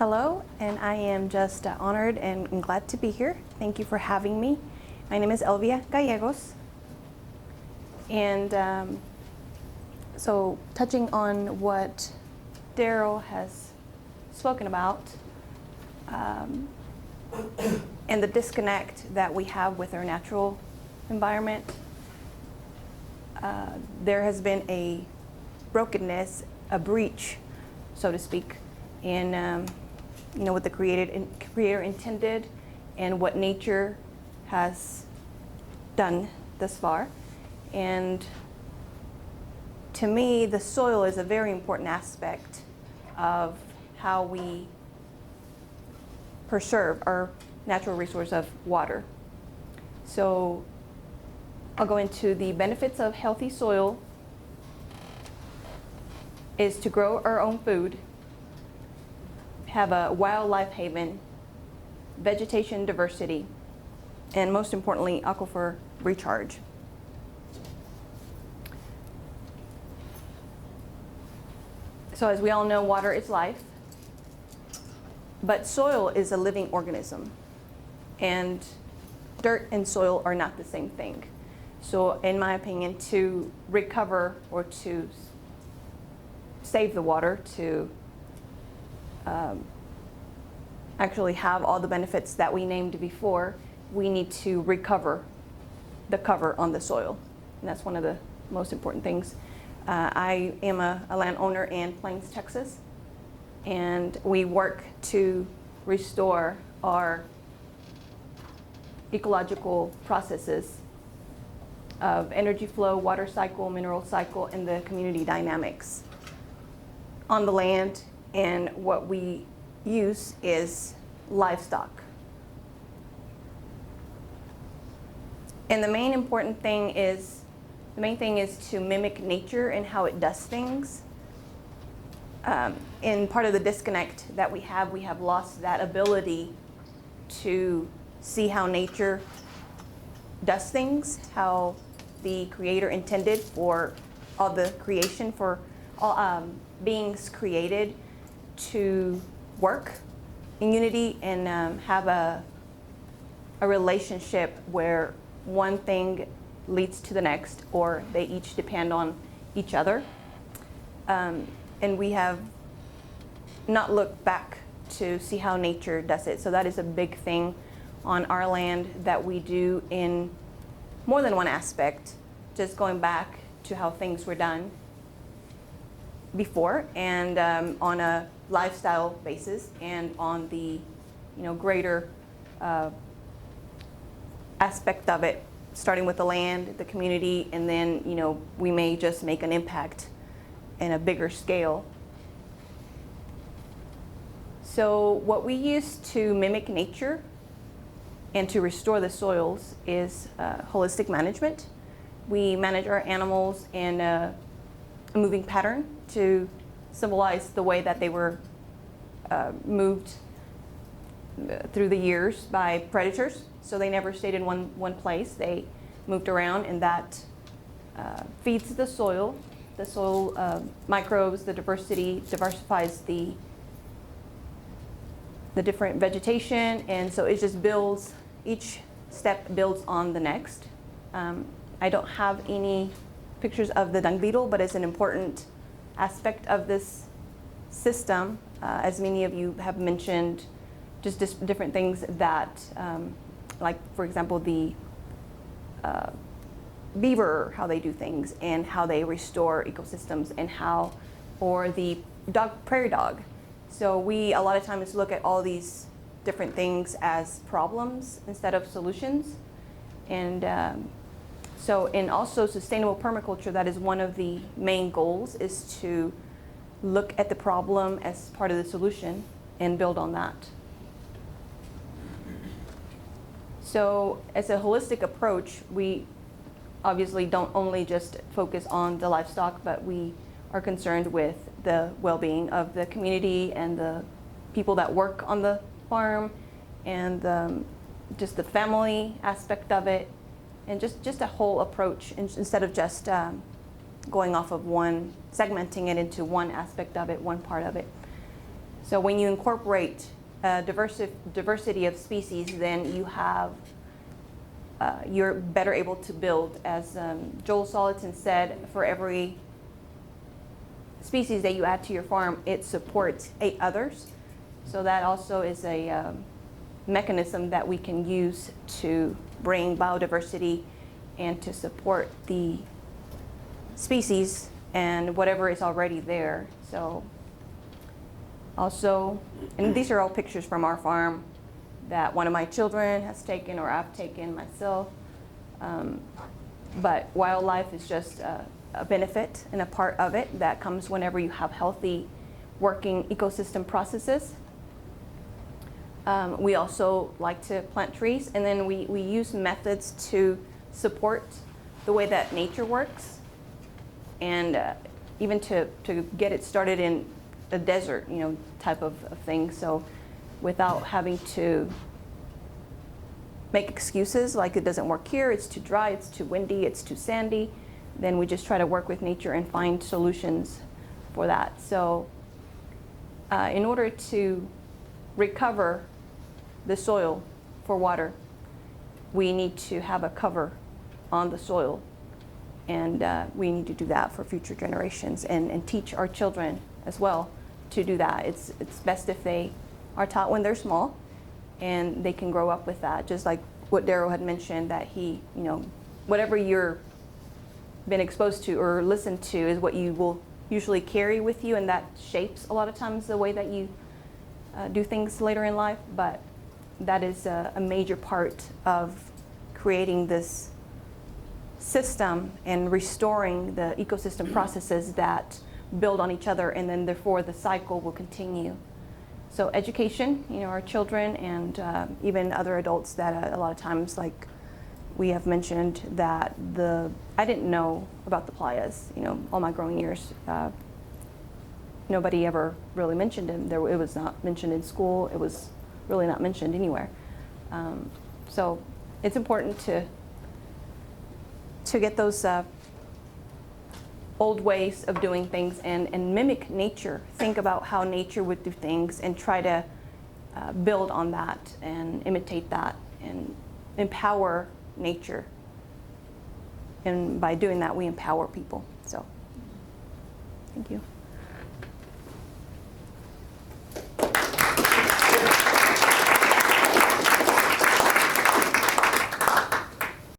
Hello, and I am just honored and glad to be here. Thank you for having me. My name is Elvia Gallegos. And so touching on what Daryl has spoken about, and the disconnect that we have with our natural environment, there has been a brokenness, a breach, so to speak, in what the Creator intended and what nature has done thus far. And to me, the soil is a very important aspect of how we preserve our natural resource of water. So I'll go into the benefits of healthy soil is to grow our own food, have a wildlife haven, vegetation diversity, and most importantly, aquifer recharge. So as we all know, water is life, but soil is a living organism, and dirt and soil are not the same thing. So in my opinion, to recover or to save the water, to actually have all the benefits that we named before, we need to recover the cover on the soil. And that's one of the most important things. I am a landowner in Plains, Texas, and we work to restore our ecological processes of energy flow, water cycle, mineral cycle, and the community dynamics on the land. And what we use is livestock. And the main thing is to mimic nature and how it does things. In part of the disconnect that we have lost that ability to see how nature does things, how the Creator intended for all the creation, for all beings created to work in unity and have a relationship where one thing leads to the next, or they each depend on each other. And we have not looked back to see how nature does it. So that is a big thing on our land that we do in more than one aspect, just going back to how things were done before, and on a lifestyle basis, and on the greater aspect of it, starting with the land, the community, and then we may just make an impact in a bigger scale. So what we use to mimic nature and to restore the soils is holistic management. We manage our animals in a moving pattern to symbolize the way that they were moved through the years by predators. So they never stayed in one place. They moved around, and that feeds the soil. The soil microbes, the diversifies the different vegetation, and so it just builds, each step builds on the next. I don't have any pictures of the dung beetle, but it's an important aspect of this system. As many of you have mentioned, just different things that, like for example, the beaver, how they do things and how they restore ecosystems, and how, or the prairie dog. So we a lot of times look at all these different things as problems instead of solutions. And and also sustainable permaculture, that is one of the main goals, is to look at the problem as part of the solution and build on that. So as a holistic approach, we obviously don't only just focus on the livestock, but we are concerned with the well-being of the community and the people that work on the farm, and just the family aspect of it, and just a whole approach, instead of just going off of segmenting it into one aspect of it, one part of it. So when you incorporate diversity of species, then you have you're better able to build. As Joel Salatin said, for every species that you add to your farm, it supports 8 others. So that also is a mechanism that we can use to bring biodiversity and to support the species and whatever is already there. So also, and these are all pictures from our farm that one of my children has taken or I've taken myself. But wildlife is just a benefit and a part of it that comes whenever you have healthy working ecosystem processes. We also like to plant trees, and then we use methods to support the way that nature works, and even to get it started in a desert, type of thing. So without having to make excuses like it doesn't work here, it's too dry, it's too windy, it's too sandy, then we just try to work with nature and find solutions for that. So in order to recover the soil for water, we need to have a cover on the soil, and we need to do that for future generations and teach our children as well to do that. It's best if they are taught when they're small and they can grow up with that, just like what Darryl had mentioned, that he, whatever you're been exposed to or listened to is what you will usually carry with you, and that shapes a lot of times the way that you do things later in life. But that is a major part of creating this system and restoring the ecosystem processes that build on each other, and then therefore the cycle will continue. So education, our children and even other adults that a lot of times, like we have mentioned, that I didn't know about the playas, all my growing years. Nobody ever really mentioned them. It was not mentioned in school. It was really not mentioned anywhere. So it's important to get those old ways of doing things and mimic nature. Think about how nature would do things and try to build on that and imitate that and empower nature. And by doing that, we empower people. So, thank you.